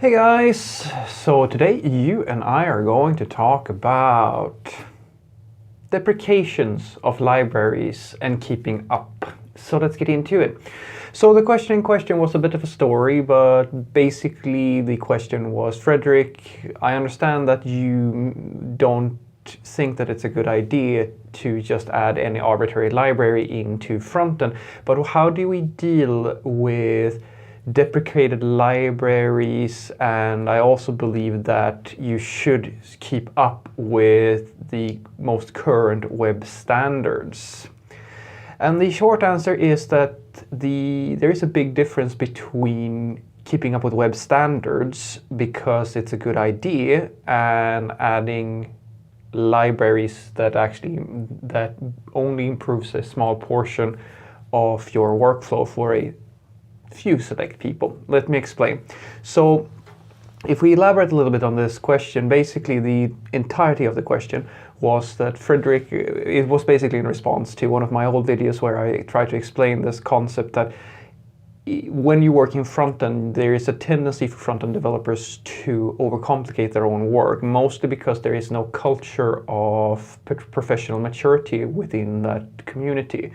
Hey guys, so today you and I are going to talk about deprecations of libraries and keeping up. So let's get into it. So the question in question was a bit of a story, but basically the question was, Frederick, I understand that you don't think that it's a good idea to just add any arbitrary library into frontend, but how do we deal with deprecated libraries? And I also believe that you should keep up with the most current web standards. And the short answer is that there is a big difference between keeping up with web standards because it's a good idea and adding libraries that only improves a small portion of your workflow for a few select people. Let me explain. So if we elaborate a little bit on this question, basically the entirety of the question was that Frederick, it was basically in response to one of my old videos where I tried to explain this concept that when you work in front-end, there is a tendency for front-end developers to overcomplicate their own work, mostly because there is no culture of professional maturity within that community.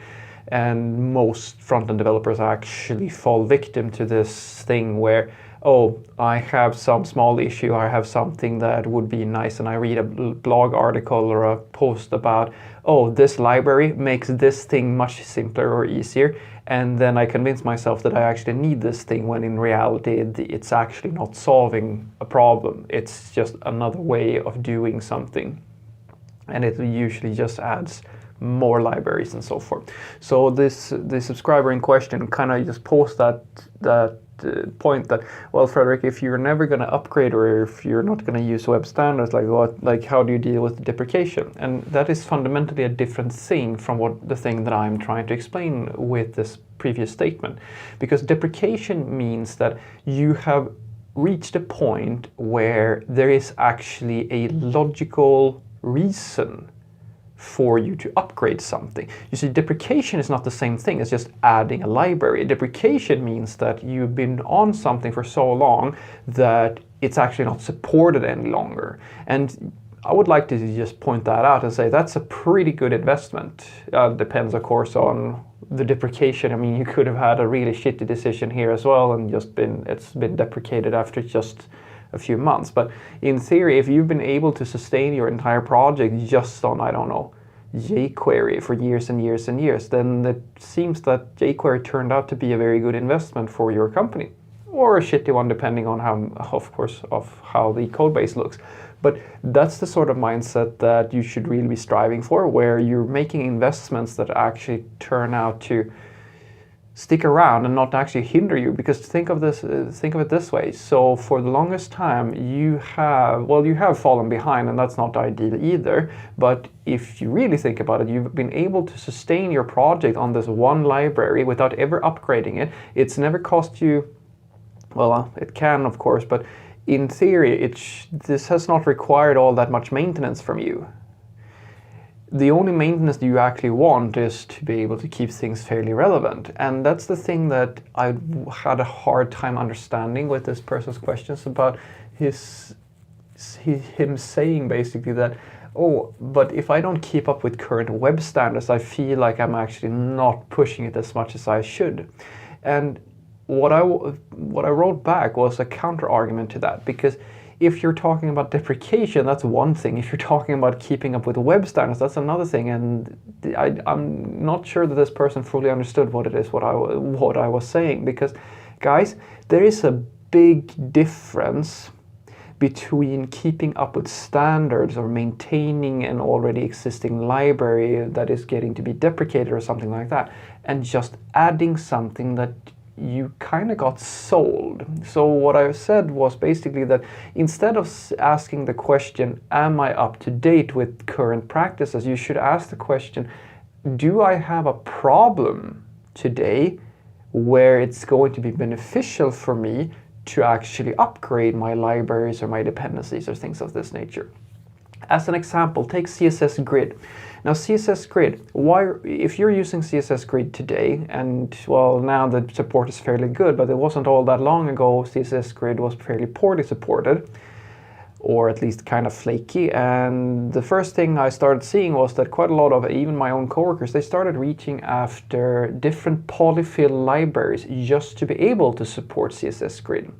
And most front-end developers actually fall victim to this thing where, oh, I have some small issue, I have something that would be nice, and I read a blog article or a post about, oh, this library makes this thing much simpler or easier, and then I convince myself that I actually need this thing, when in reality it's actually not solving a problem. It's just another way of doing something, and it usually just adds more libraries and so forth. So the subscriber in question kind of just posed that point that, well, Frederick, if you're never going to upgrade or if you're not going to use web standards, how do you deal with deprecation? And that is fundamentally a different thing from the thing that I'm trying to explain with this previous statement, because deprecation means that you have reached a point where there is actually a logical reason for you to upgrade something. You see, deprecation is not the same thing as just adding a library. Deprecation means that you've been on something for so long that it's actually not supported any longer. And I would like to just point that out and say that's a pretty good investment. Depends, of course, on the deprecation. I mean, you could have had a really shitty decision here as well and it's been deprecated after just a few months. But in theory, if you've been able to sustain your entire project just on, I don't know, jQuery for years and years and years, then it seems that jQuery turned out to be a very good investment for your company, or a shitty one depending on how the code base looks. But that's the sort of mindset that you should really be striving for, where you're making investments that actually turn out to stick around and not actually hinder you. Because think of it this way. So for the longest time you have fallen behind, and that's not ideal either. But if you really think about it, you've been able to sustain your project on this one library without ever upgrading it. It's never cost you, well, it can of course, but in theory this has not required all that much maintenance from you. The only maintenance that you actually want is to be able to keep things fairly relevant. And that's the thing that I had a hard time understanding with this person's questions about him saying basically that, oh, but if I don't keep up with current web standards, I feel like I'm actually not pushing it as much as I should. And what I wrote back was a counter argument to that, because if you're talking about deprecation, that's one thing. If you're talking about keeping up with web standards, that's another thing. And I'm not sure that this person fully understood what I was saying. Because, guys, there is a big difference between keeping up with standards or maintaining an already existing library that is getting to be deprecated or something like that, and just adding something that you kind of got sold. So what I said was basically that instead of asking the question, am I up to date with current practices, you should ask the question, do I have a problem today where it's going to be beneficial for me to actually upgrade my libraries or my dependencies or things of this nature? As an example, take CSS Grid. Now CSS Grid, if you're using CSS Grid today, and well, now the support is fairly good, but it wasn't all that long ago CSS Grid was fairly poorly supported, or at least kind of flaky. And the first thing I started seeing was that quite a lot of even my own coworkers, they started reaching after different polyfill libraries just to be able to support CSS Grid.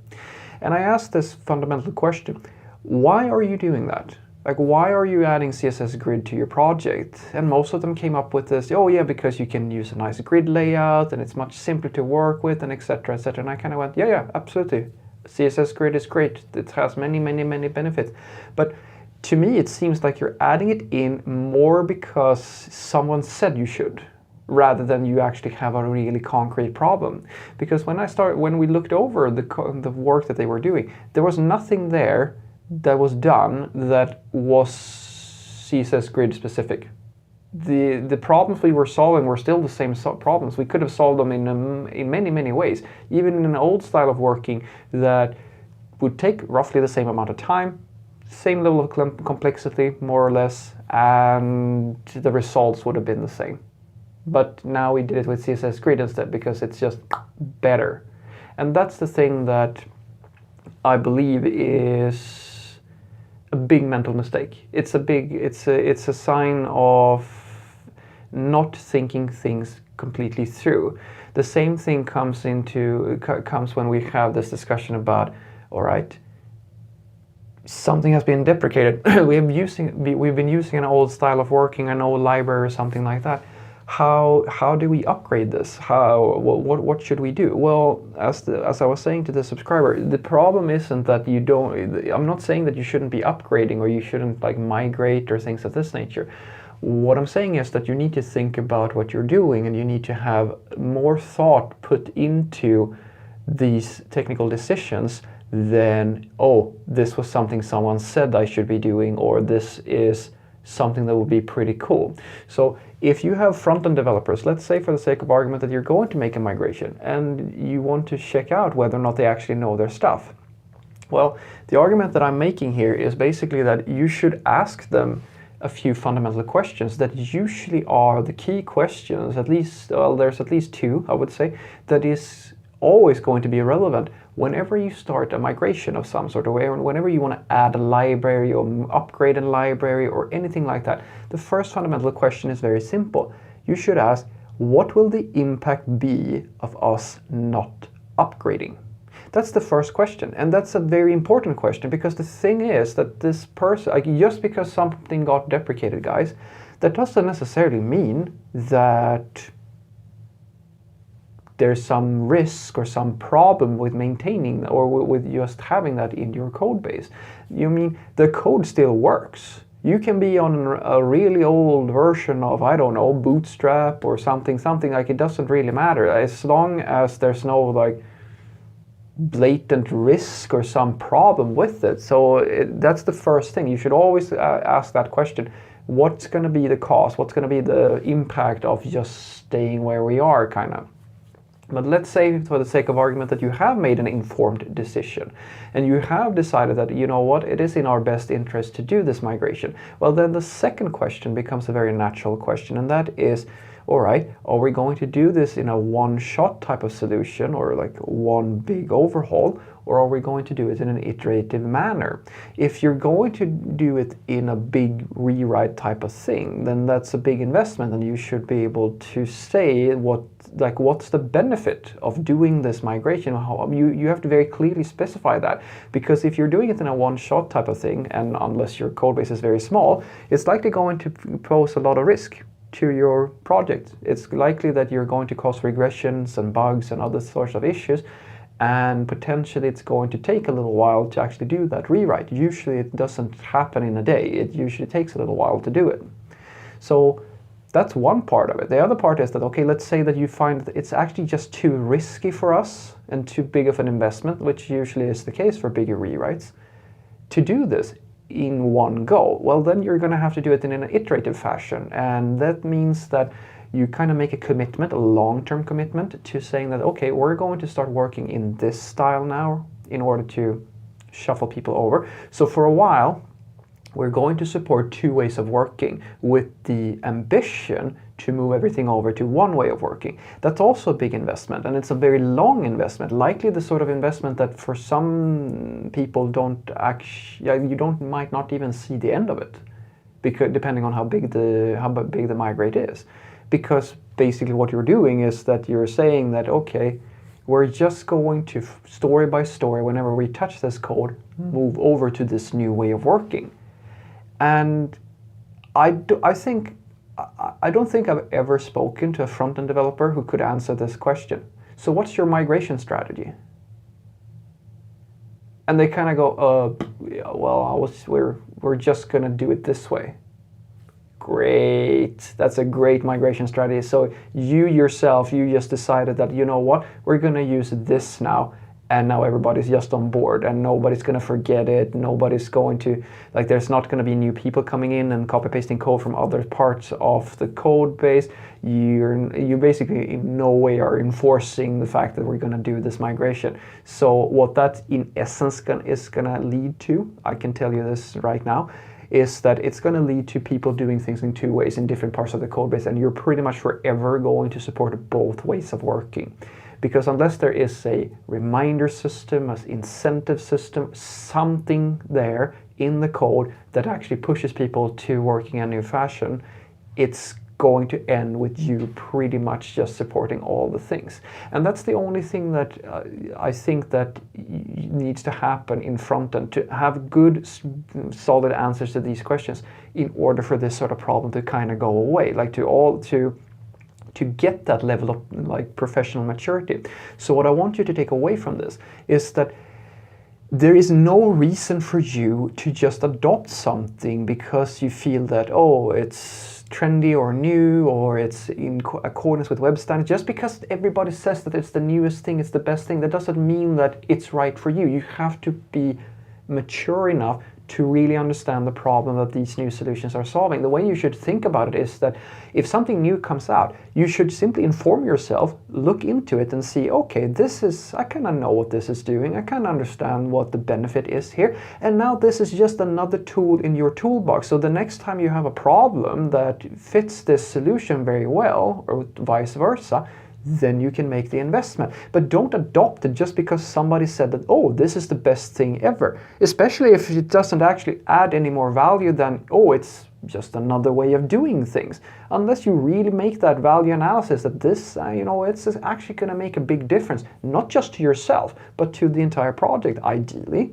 And I asked this fundamental question: why are you doing that? Like, why are you adding CSS Grid to your project? And most of them came up with this, oh yeah, because you can use a nice grid layout and it's much simpler to work with, and etc, etc. And I kind of went, yeah, absolutely. CSS Grid is great. It has many benefits. But to me, it seems like you're adding it in more because someone said you should, rather than you actually have a really concrete problem. Because when we looked over the work that they were doing, there was nothing there that was done that was CSS Grid specific. The problems we were solving were still the same problems. We could have solved them in many ways, even in an old style of working that would take roughly the same amount of time, same level of complexity, more or less, and the results would have been the same. But now we did it with CSS Grid instead because it's just better. And that's the thing that I believe is a big mental mistake. It's a sign of not thinking things completely through. The same thing comes when we have this discussion about, all right, something has been deprecated. We've been using an old style of working, an old library or something like that. How do we upgrade this? What should we do? Well, as I was saying to the subscriber, the problem isn't that you don't. I'm not saying that you shouldn't be upgrading or you shouldn't like migrate or things of this nature. What I'm saying is that you need to think about what you're doing and you need to have more thought put into these technical decisions than, oh, this was something someone said I should be doing, or this is something that would be pretty cool. So if you have front-end developers, let's say for the sake of argument that you're going to make a migration and you want to check out whether or not they actually know their stuff. Well, the argument that I'm making here is basically that you should ask them a few fundamental questions that usually are the key questions, at least, well, there's at least two, I would say, that is always going to be relevant whenever you start a migration of some sort, or whenever you want to add a library or upgrade a library or anything like that. The first fundamental question is very simple. You should ask, what will the impact be of us not upgrading? That's the first question, and that's a very important question, because the thing is that this person, like, just because something got deprecated, guys, that doesn't necessarily mean that there's some risk or some problem with maintaining or with just having that in your code base. You mean the code still works. You can be on a really old version of, I don't know, Bootstrap or something like, it doesn't really matter as long as there's no like blatant risk or some problem with it. So that's the first thing. You should always ask that question. What's going to be the cost? What's going to be the impact of just staying where we are, kind of? But let's say, for the sake of argument, that you have made an informed decision and you have decided that, you know what, it is in our best interest to do this migration. Well, then the second question becomes a very natural question, and that is, all right, are we going to do this in a one-shot type of solution or like one big overhaul, or are we going to do it in an iterative manner? If you're going to do it in a big rewrite type of thing, then that's a big investment, and you should be able to say what's the benefit of doing this migration. You have to very clearly specify that, because if you're doing it in a one-shot type of thing, and unless your code base is very small, it's likely going to pose a lot of risk to your project. It's likely that you're going to cause regressions and bugs and other sorts of issues, and potentially it's going to take a little while to actually do that rewrite. Usually it doesn't happen in a day. It usually takes a little while to do it. So that's one part of it. The other part is that, okay, let's say that you find that it's actually just too risky for us and too big of an investment, which usually is the case for bigger rewrites, to do this in one go. Well, then you're going to have to do it in an iterative fashion, and that means that you kind of make a commitment, a long-term commitment, to saying that, okay, we're going to start working in this style now in order to shuffle people over. So for a while, we're going to support 2 ways of working with the ambition to move everything over to 1 way of working. That's also a big investment, and it's a very long investment, likely the sort of investment that for some people might not even see the end of it, because depending on how big the migrate is. Because basically what you're doing is that you're saying that, okay, we're just going to story by story, whenever we touch this code, move over to this new way of working. And I don't think I've ever spoken to a front-end developer who could answer this question. So what's your migration strategy? And they kind of go, yeah, well, we're just gonna do it this way. Great, that's a great migration strategy. So you just decided that, you know what, we're gonna use this now, and now everybody's just on board, and nobody's gonna forget it. Nobody's going to, like, there's not gonna be new people coming in and copy pasting code from other parts of the code base. You basically in no way are enforcing the fact that we're gonna do this migration. So what that in essence is gonna lead to, I can tell you this right now, is that it's going to lead to people doing things in 2 ways in different parts of the code base, and you're pretty much forever going to support both ways of working. Because unless there is a reminder system, an incentive system, something there in the code that actually pushes people to working in a new fashion, it's going to end with you pretty much just supporting all the things. And that's the only thing that I think that needs to happen in front end, to have good solid answers to these questions in order for this sort of problem to kind of go away, like to get that level of like professional maturity. So what I want you to take away from this is that there is no reason for you to just adopt something because you feel that, oh, it's trendy or new, or it's in accordance with web standards. Just because everybody says that it's the newest thing, it's the best thing, that doesn't mean that it's right for you. You have to be mature enough to really understand the problem that these new solutions are solving. The way you should think about it is that if something new comes out, you should simply inform yourself, look into it and see, okay, I kind of know what this is doing, I kind of understand what the benefit is here, and now this is just another tool in your toolbox. So the next time you have a problem that fits this solution very well, or vice versa, then you can make the investment. But don't adopt it just because somebody said that, oh, this is the best thing ever. Especially if it doesn't actually add any more value than, oh, it's just another way of doing things. Unless you really make that value analysis that this, it's actually going to make a big difference, not just to yourself, but to the entire project, ideally.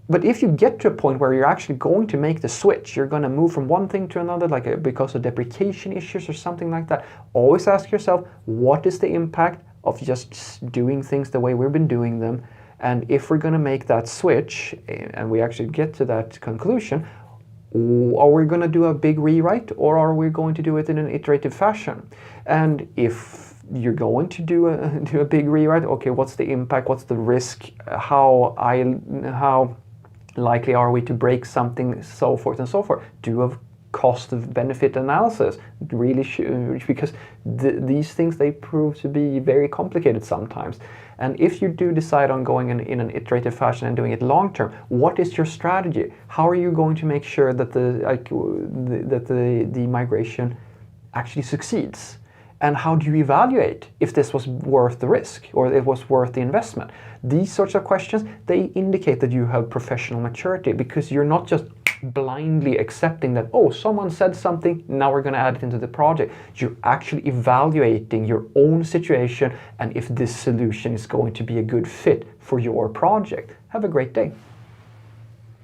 But if you get to a point where you're actually going to make the switch, you're going to move from one thing to another, like because of deprecation issues or something like that, always ask yourself, what is the impact of just doing things the way we've been doing them? And if we're going to make that switch, and we actually get to that conclusion, are we going to do a big rewrite, or are we going to do it in an iterative fashion? And if you're going to do a big rewrite, okay, what's the impact? What's the risk? How likely are we to break something, so forth and so forth? Do a cost of benefit analysis, really because these things, they prove to be very complicated sometimes. And if you do decide on going in an iterative fashion and doing it long term, what is your strategy? How are you going to make sure that the migration actually succeeds? And how do you evaluate if this was worth the risk or it was worth the investment? These sorts of questions, they indicate that you have professional maturity, because you're not just blindly accepting that, oh, someone said something, now we're going to add it into the project. You're actually evaluating your own situation and if this solution is going to be a good fit for your project. Have a great day.